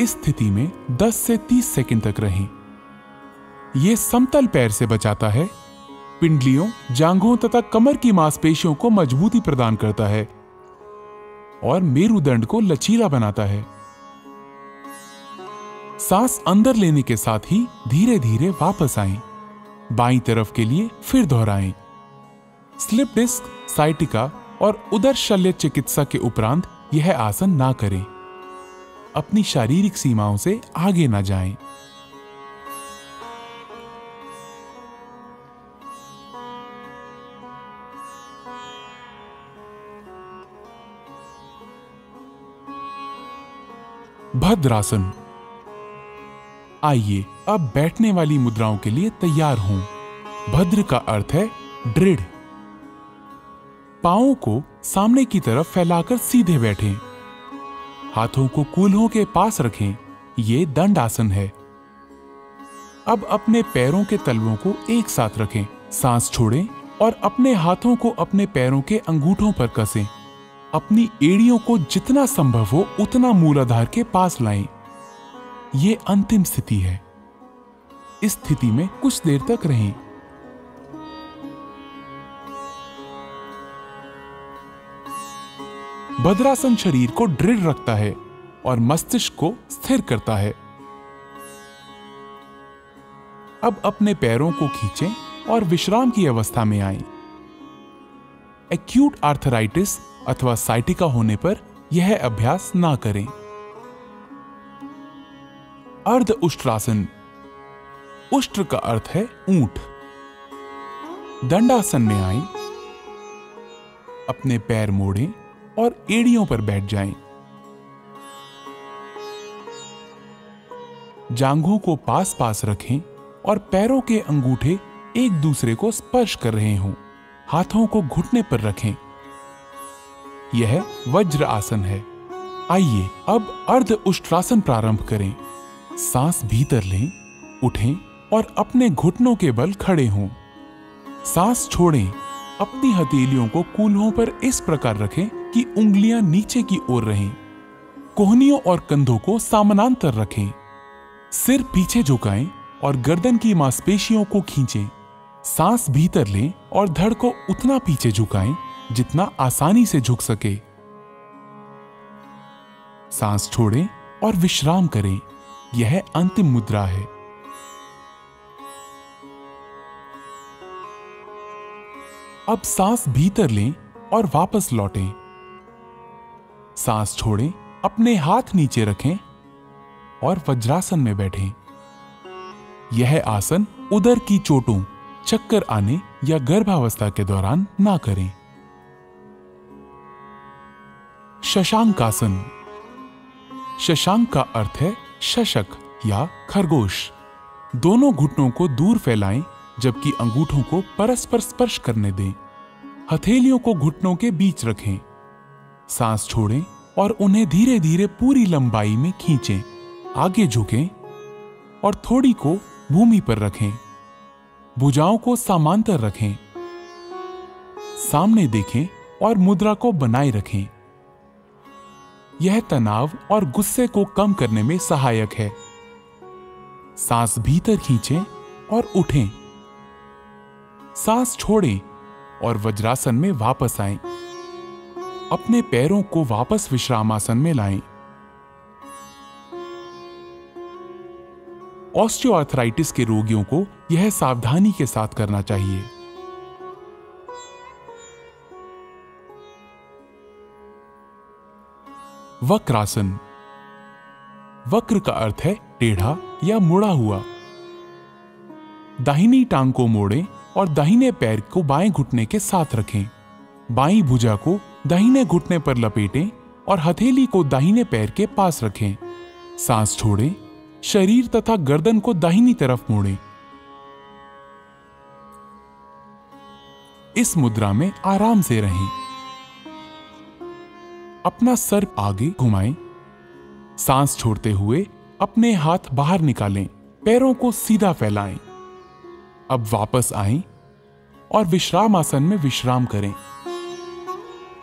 इस स्थिति में 10 से 30 सेकंड तक रहें। यह समतल पैर से बचाता है, पिंडलियों, जांघों तथा कमर की मांसपेशियों को मजबूती प्रदान करता है और मेरुदंड को लचीला बनाता है। सांस अंदर लेने के साथ ही धीरे धीरे वापस आएं। बाईं तरफ के लिए फिर दोहराएं। स्लिप डिस्क, साइटिका और उदर शल्य चिकित्सा के उपरांत यह आसन ना करें। अपनी शारीरिक सीमाओं से आगे ना जाएं। भद्रासन। आइए अब बैठने वाली मुद्राओं के लिए तैयार हों। भद्र का अर्थ है दृढ़। पांवों को सामने की तरफ फैलाकर सीधे बैठें। हाथों को कूल्हों के पास रखें। ये दंड आसन है। अब अपने पैरों के तलवों को एक साथ रखें। सांस छोड़ें और अपने हाथों को अपने पैरों के अंगूठों पर कसें। अपनी एड़ियों को जितना संभव हो उतना मूलाधार के पास लाएं। ये अंतिम स्थिति है। इस स्थिति में कुछ देर तक रहें। भद्रासन शरीर को दृढ़ रखता है और मस्तिष्क को स्थिर करता है। अब अपने पैरों को खींचें और विश्राम की अवस्था में आएं। एक्यूट आर्थराइटिस अथवा साइटिका होने पर यह अभ्यास ना करें। अर्ध उष्ट्रासन। उष्ट्र का अर्थ है ऊंट। दंडासन में आएं। अपने पैर मोड़ें और एड़ियों पर बैठ जाएं। जांघों को पास पास रखें और पैरों के अंगूठे एक दूसरे को स्पर्श कर रहे हों। हाथों को घुटने पर रखें। यह वज्र आसन है। आइए अब अर्ध उष्ट्रासन प्रारंभ करें। सांस भीतर लें, उठें और अपने घुटनों के बल खड़े हों। सांस छोड़ें। अपनी हथेलियों को कूल्हों पर इस प्रकार रखें कि उंगलियां नीचे की ओर रहें। कोहनियों और कंधों को समानांतर रखें। सिर पीछे झुकाएं और गर्दन की मांसपेशियों को खींचें। सांस भीतर लें और धड़ को उतना पीछे झुकाएं जितना आसानी से झुक सके। सांस छोड़ें और विश्राम करें। यह अंतिम मुद्रा है। अब सांस भीतर लें और वापस लौटें। सांस छोड़ें, अपने हाथ नीचे रखें और वज्रासन में बैठें। यह आसन उदर की चोटों, चक्कर आने या गर्भावस्था के दौरान ना करें। शशांकासन। शशांक का अर्थ है शशक या खरगोश। दोनों घुटनों को दूर फैलाएं जबकि अंगूठों को परस्पर स्पर्श करने दें। हथेलियों को घुटनों के बीच रखें। सांस छोड़ें और उन्हें धीरे धीरे पूरी लंबाई में खींचें। आगे झुकें और थोड़ी को भूमि पर रखें। भुजाओं को समांतर रखें। सामने देखें और मुद्रा को बनाए रखें। यह तनाव और गुस्से को कम करने में सहायक है। सांस भीतर खींचें और उठें। सांस छोड़ें और वज्रासन में वापस आएं। अपने पैरों को वापस विश्रामासन में लाएं। ऑस्टियोआर्थराइटिस के रोगियों को यह सावधानी के साथ करना चाहिए। वक्रासन। वक्र का अर्थ है टेढ़ा या मुड़ा हुआ। दाहिनी टांग को मोड़ें और दाहिने पैर को बाएं घुटने के साथ रखें। बाईं भुजा को दाहिने घुटने पर लपेटें और हथेली को दाहिने पैर के पास रखें। सांस छोड़ें। शरीर तथा गर्दन को दाहिनी तरफ मोड़ें। इस मुद्रा में आराम से रहें। अपना सर आगे घुमाएं। सांस छोड़ते हुए अपने हाथ बाहर निकालें। पैरों को सीधा फैलाएं। अब वापस आएं और विश्राम आसन में विश्राम करें।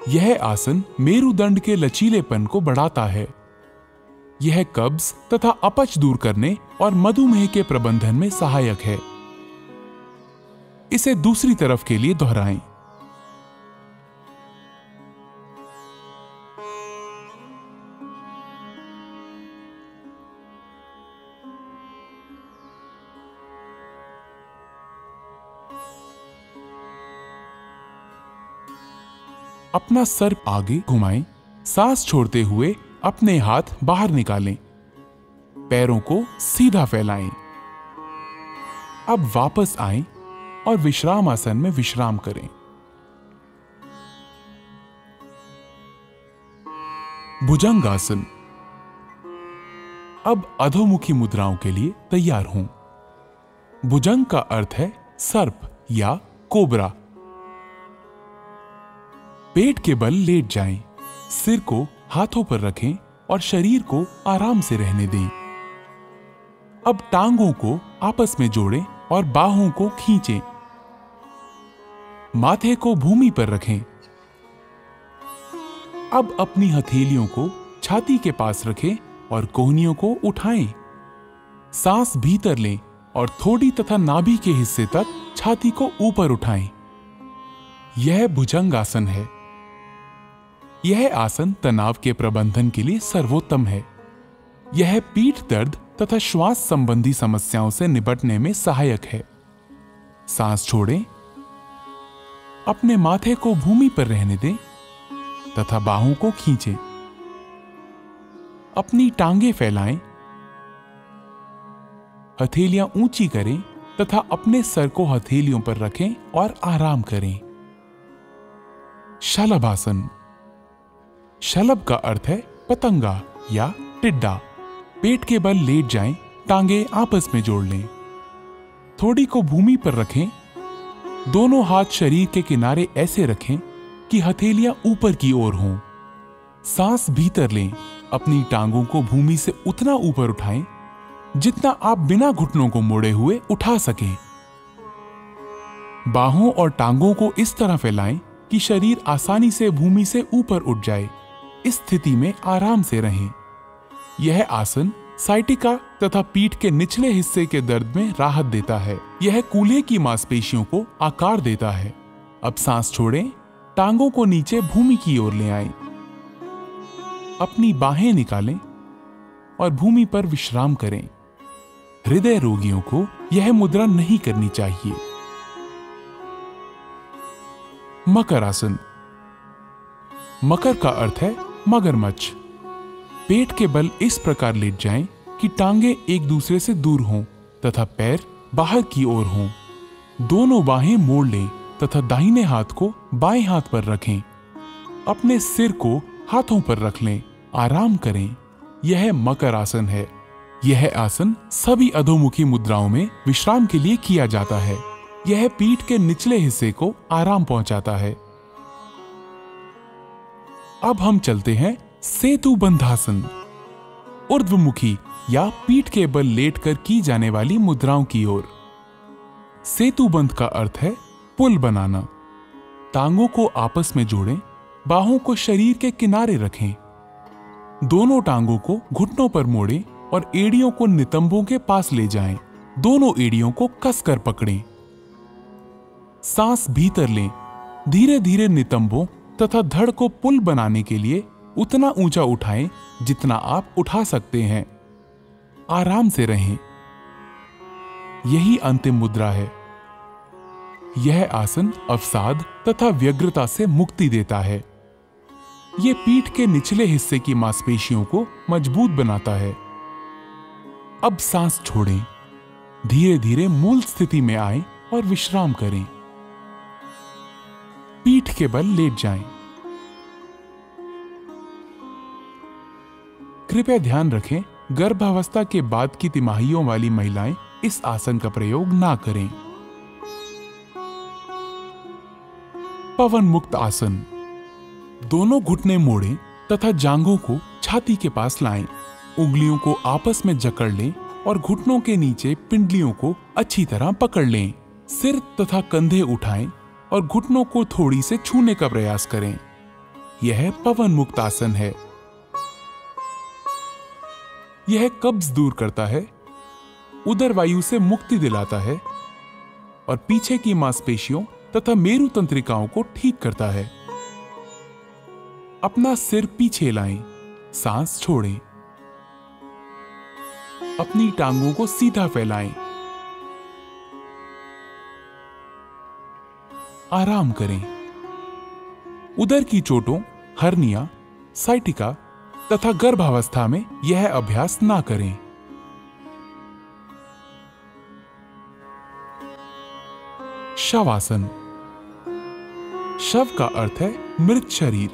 यह आसन मेरुदंड के लचीलेपन को बढ़ाता है। यह कब्ज तथा अपच दूर करने और मधुमेह के प्रबंधन में सहायक है। इसे दूसरी तरफ के लिए दोहराएं। अपना सर आगे घुमाएं, सांस छोड़ते हुए अपने हाथ बाहर निकालें, पैरों को सीधा फैलाएं। अब वापस आएं और विश्राम आसन में विश्राम करें। भुजंगासन। अब अधोमुखी मुद्राओं के लिए तैयार हों। भुजंग का अर्थ है सर्प या कोबरा। पेट के बल लेट जाएं, सिर को हाथों पर रखें और शरीर को आराम से रहने दें। अब टांगों को आपस में जोड़ें और बाहों को खींचें। माथे को भूमि पर रखें। अब अपनी हथेलियों को छाती के पास रखें और कोहनियों को उठाएं। सांस भीतर लें और थोड़ी तथा नाभि के हिस्से तक छाती को ऊपर उठाएं। यह भुजंगासन है। यह आसन तनाव के प्रबंधन के लिए सर्वोत्तम है। यह पीठ दर्द तथा श्वास संबंधी समस्याओं से निपटने में सहायक है। सांस छोड़ें, अपने माथे को भूमि पर रहने दें तथा बाहों को खींचें। अपनी टांगें फैलाएं, हथेलियां ऊंची करें तथा अपने सर को हथेलियों पर रखें और आराम करें। शलभासन। शलभ का अर्थ है पतंगा या टिड्डा। पेट के बल लेट जाएं, टांगे आपस में जोड़ लें। थोड़ी को भूमि पर रखें। दोनों हाथ शरीर के किनारे ऐसे रखें कि हथेलियां ऊपर की ओर हों। सांस भीतर लें। अपनी टांगों को भूमि से उतना ऊपर उठाएं जितना आप बिना घुटनों को मोड़े हुए उठा सकें। बाहों और टांगों को इस तरह फैलाएं कि शरीर आसानी से भूमि से ऊपर उठ जाए। इस स्थिति में आराम से रहें। यह आसन साइटिका तथा पीठ के निचले हिस्से के दर्द में राहत देता है। यह कूल्हे की मांसपेशियों को आकार देता है। अब सांस छोड़ें, टांगों को नीचे भूमि की ओर ले आएं। अपनी बाहें निकालें और भूमि पर विश्राम करें। हृदय रोगियों को यह मुद्रा नहीं करनी चाहिए। मकर आसन। मकर का अर्थ है मगरमच्छ। पेट के बल इस प्रकार लेट जाएं कि टांगे एक दूसरे से दूर हों तथा पैर बाहर की ओर हों। दोनों बाहें मोड़ लें तथा दाहिने हाथ को बाएं हाथ पर रखें। अपने सिर को हाथों पर रख लें। आराम करें। यह मकर आसन है। यह आसन सभी अधोमुखी मुद्राओं में विश्राम के लिए किया जाता है। यह पीठ के निचले हिस्से को आराम पहुंचाता है। अब हम चलते हैं सेतु बंधासन। ऊर्ध्वमुखी या पीठ के बल लेटकर की जाने वाली मुद्राओं की ओर। सेतु बंध का अर्थ है पुल बनाना। टांगों को आपस में जोड़ें, बाहों को शरीर के किनारे रखें। दोनों टांगों को घुटनों पर मोड़ें और एड़ियों को नितंबों के पास ले जाएं। दोनों एड़ियों को कसकर पकड़ें। सांस भीतर लें। धीरे धीरे नितंबों तथा धड़ को पुल बनाने के लिए उतना ऊंचा उठाएं जितना आप उठा सकते हैं। आराम से रहें। यही अंतिम मुद्रा है। यह आसन अवसाद तथा व्यग्रता से मुक्ति देता है। यह पीठ के निचले हिस्से की मांसपेशियों को मजबूत बनाता है। अब सांस छोड़ें। धीरे धीरे मूल स्थिति में आएं और विश्राम करें। पीठ के बल लेट जाएं। कृपया ध्यान रखें, गर्भावस्था के बाद की तिमाहियों वाली महिलाएं इस आसन का प्रयोग ना करें। पवन मुक्त आसन। दोनों घुटने मोड़ें तथा जांघों को छाती के पास लाएं। उंगलियों को आपस में जकड़ लें और घुटनों के नीचे पिंडलियों को अच्छी तरह पकड़ लें। सिर तथा कंधे उठाएं और घुटनों को थोड़ी से छूने का प्रयास करें। यह पवन मुक्त आसन है। यह कब्ज दूर करता है, उदर वायु से मुक्ति दिलाता है और पीछे की मांसपेशियों तथा मेरु तंत्रिकाओं को ठीक करता है। अपना सिर पीछे लाएं, सांस छोड़ें। अपनी टांगों को सीधा फैलाएं। आराम करें। उदर की चोटों, हर्निया, साइटिका तथा गर्भावस्था में यह अभ्यास ना करें। शवासन। शव का अर्थ है मृत शरीर।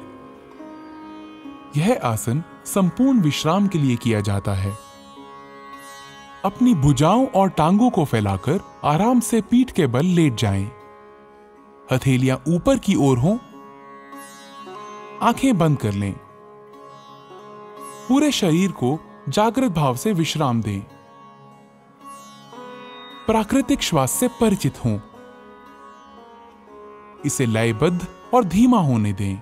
यह आसन संपूर्ण विश्राम के लिए किया जाता है। अपनी भुजाओं और टांगों को फैलाकर आराम से पीठ के बल लेट जाएं। हथेलियां ऊपर की ओर हों। आंखें बंद कर लें। पूरे शरीर को जागृत भाव से विश्राम दें। प्राकृतिक श्वास से परिचित हों। इसे लयबद्ध और धीमा होने दें।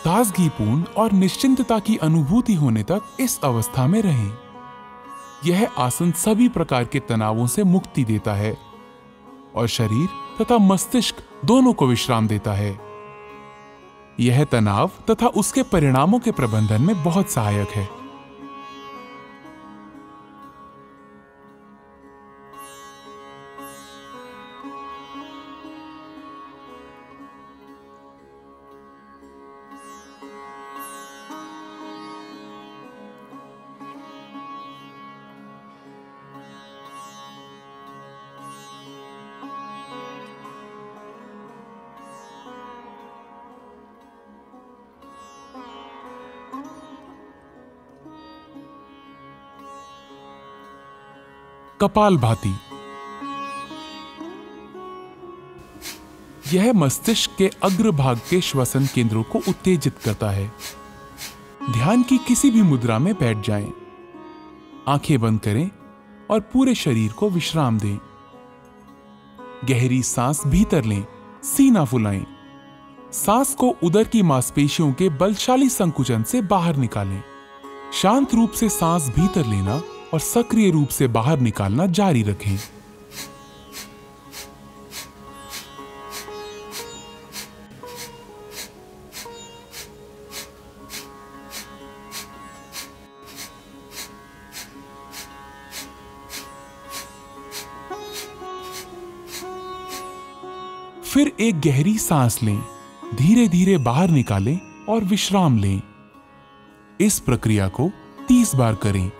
ताजगीपूर्ण और निश्चिंतता की अनुभूति होने तक इस अवस्था में रहें। यह आसन सभी प्रकार के तनावों से मुक्ति देता है और शरीर तथा मस्तिष्क दोनों को विश्राम देता है। यह तनाव तथा उसके परिणामों के प्रबंधन में बहुत सहायक है। कपालभाति। यह मस्तिष्क के अग्रभाग के श्वसन केंद्रों को उत्तेजित करता है। ध्यान की किसी भी मुद्रा में बैठ जाएं। आंखें बंद करें और पूरे शरीर को विश्राम दें। गहरी सांस भीतर लें, सीना फुलाएं। सांस को उदर की मांसपेशियों के बलशाली संकुचन से बाहर निकालें। शांत रूप से सांस भीतर लेना और सक्रिय रूप से बाहर निकालना जारी रखें। फिर एक गहरी सांस लें, धीरे धीरे बाहर निकालें और विश्राम लें। इस प्रक्रिया को 30 बार करें।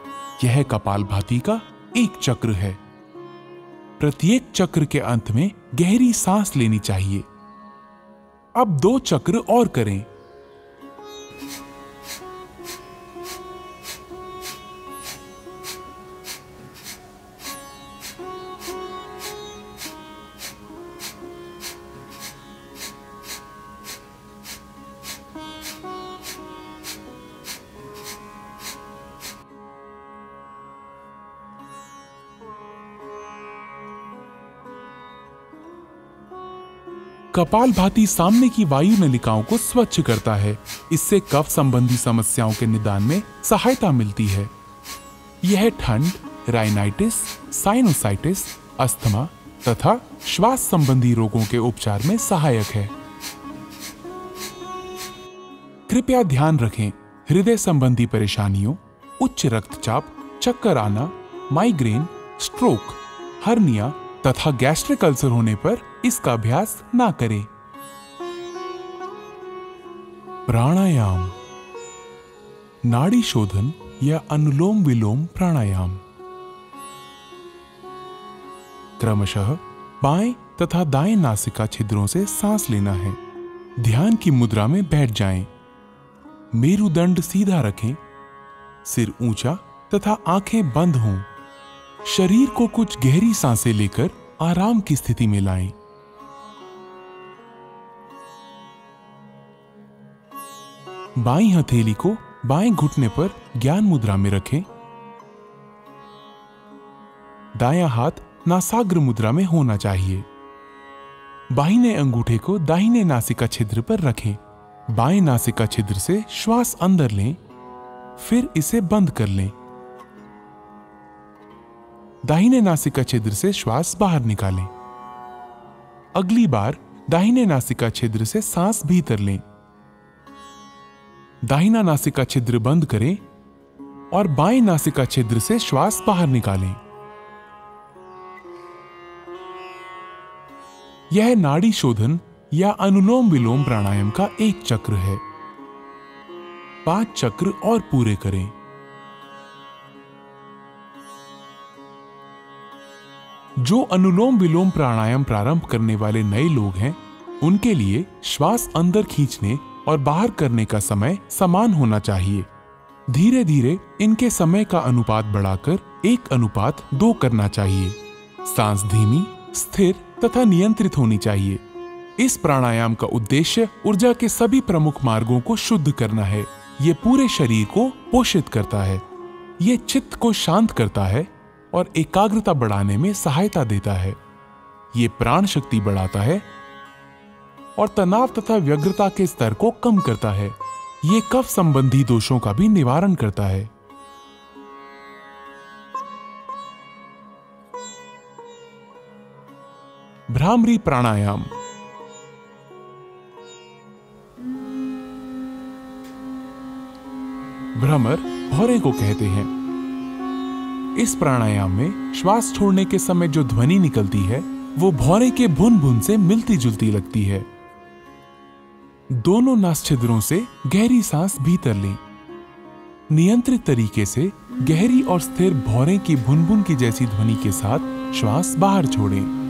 यह कपालभाति का एक चक्र है। प्रत्येक चक्र के अंत में गहरी सांस लेनी चाहिए। अब 2 चक्र और करें। कपालभाति सामने की वायु नलिकाओं को स्वच्छ करता है। इससे कफ संबंधी समस्याओं के निदान में सहायता मिलती है। यह ठंड, राइनाइटिस, साइनोसाइटिस, अस्थमा तथा श्वास संबंधी रोगों के उपचार में सहायक है। कृपया ध्यान रखें, हृदय संबंधी परेशानियों, उच्च रक्तचाप, चक्कर आना, माइग्रेन, स्ट्रोक, हर्निया तथा गैस्ट्रिक अल्सर होने पर इसका अभ्यास ना करें। प्राणायाम। नाड़ी शोधन या अनुलोम विलोम प्राणायाम। क्रमशः बाएं तथा दाएं नासिका छिद्रों से सांस लेना है। ध्यान की मुद्रा में बैठ जाएं। मेरुदंड सीधा रखें, सिर ऊंचा तथा आंखें बंद हों। शरीर को कुछ गहरी सांसें लेकर आराम की स्थिति में लाएं। बाईं हथेली को बाएं घुटने पर ज्ञान मुद्रा में रखें। दायां हाथ नासाग्र मुद्रा में होना चाहिए। बाहिने अंगूठे को दाहिने नासिका छिद्र पर रखें। बाएं नासिका छिद्र से श्वास अंदर लें फिर इसे बंद कर लें। दाहिने नासिका छिद्र से श्वास बाहर निकालें। अगली बार दाहिने नासिका छिद्र से सांस भीतर लें। दाहिना नासिका छिद्र बंद करें और बाएं नासिका छिद्र से श्वास बाहर निकालें। यह नाड़ी शोधन या अनुलोम विलोम प्राणायाम का एक चक्र है। 5 चक्र और पूरे करें। जो अनुलोम विलोम प्राणायाम प्रारंभ करने वाले नए लोग हैं, उनके लिए श्वास अंदर खींचने और बाहर करने का समय समान होना चाहिए। धीरे धीरे इनके समय का अनुपात बढ़ाकर 1:2 करना चाहिए। सांस धीमी, स्थिर तथा नियंत्रित होनी चाहिए। इस प्राणायाम का उद्देश्य ऊर्जा के सभी प्रमुख मार्गों को शुद्ध करना है। ये पूरे शरीर को पोषित करता है। ये चित्त को शांत करता है और एकाग्रता बढ़ाने में सहायता देता है। ये प्राण शक्ति बढ़ाता है और तनाव तथा व्यग्रता के स्तर को कम करता है। ये कफ संबंधी दोषों का भी निवारण करता है। भ्रामरी प्राणायाम। भ्रमर भौरे को कहते हैं। इस प्राणायाम में श्वास छोड़ने के समय जो ध्वनि निकलती है वो भौरे के भुन भुन से मिलती जुलती लगती है। दोनों नासछिद्रों से गहरी सांस भीतर लें। नियंत्रित तरीके से गहरी और स्थिर भौरे की भुन भुन की जैसी ध्वनि के साथ श्वास बाहर छोड़ें।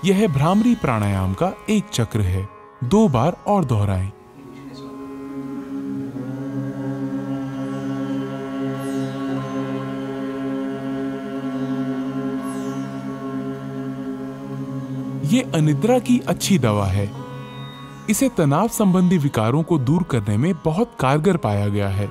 यह भ्रामरी प्राणायाम का एक चक्र है। 2 बार और दोहराएं। ये अनिद्रा की अच्छी दवा है। इसे तनाव संबंधी विकारों को दूर करने में बहुत कारगर पाया गया है।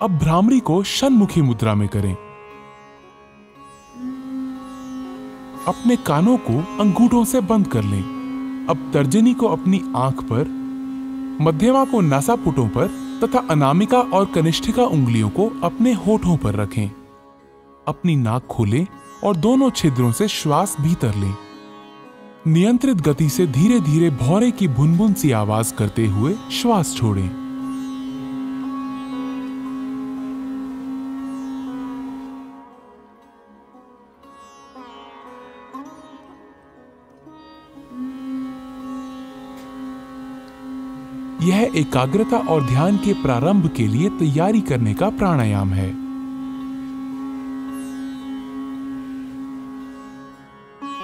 अब भ्रामरी को षण्मुखी मुद्रा में करें। अपने कानों को अंगूठों से बंद कर लें। अब तर्जनी को अपनी आंख पर, मध्यमा को नासापुटों पर तथा अनामिका और कनिष्ठिका उंगलियों को अपने होठों पर रखें। अपनी नाक खोलें और दोनों छिद्रों से श्वास भीतर लें। नियंत्रित गति से धीरे धीरे भौरे की भुनभुन सी आवाज करते हुए श्वास छोड़ें। यह एकाग्रता और ध्यान के प्रारंभ के लिए तैयारी करने का प्राणायाम है।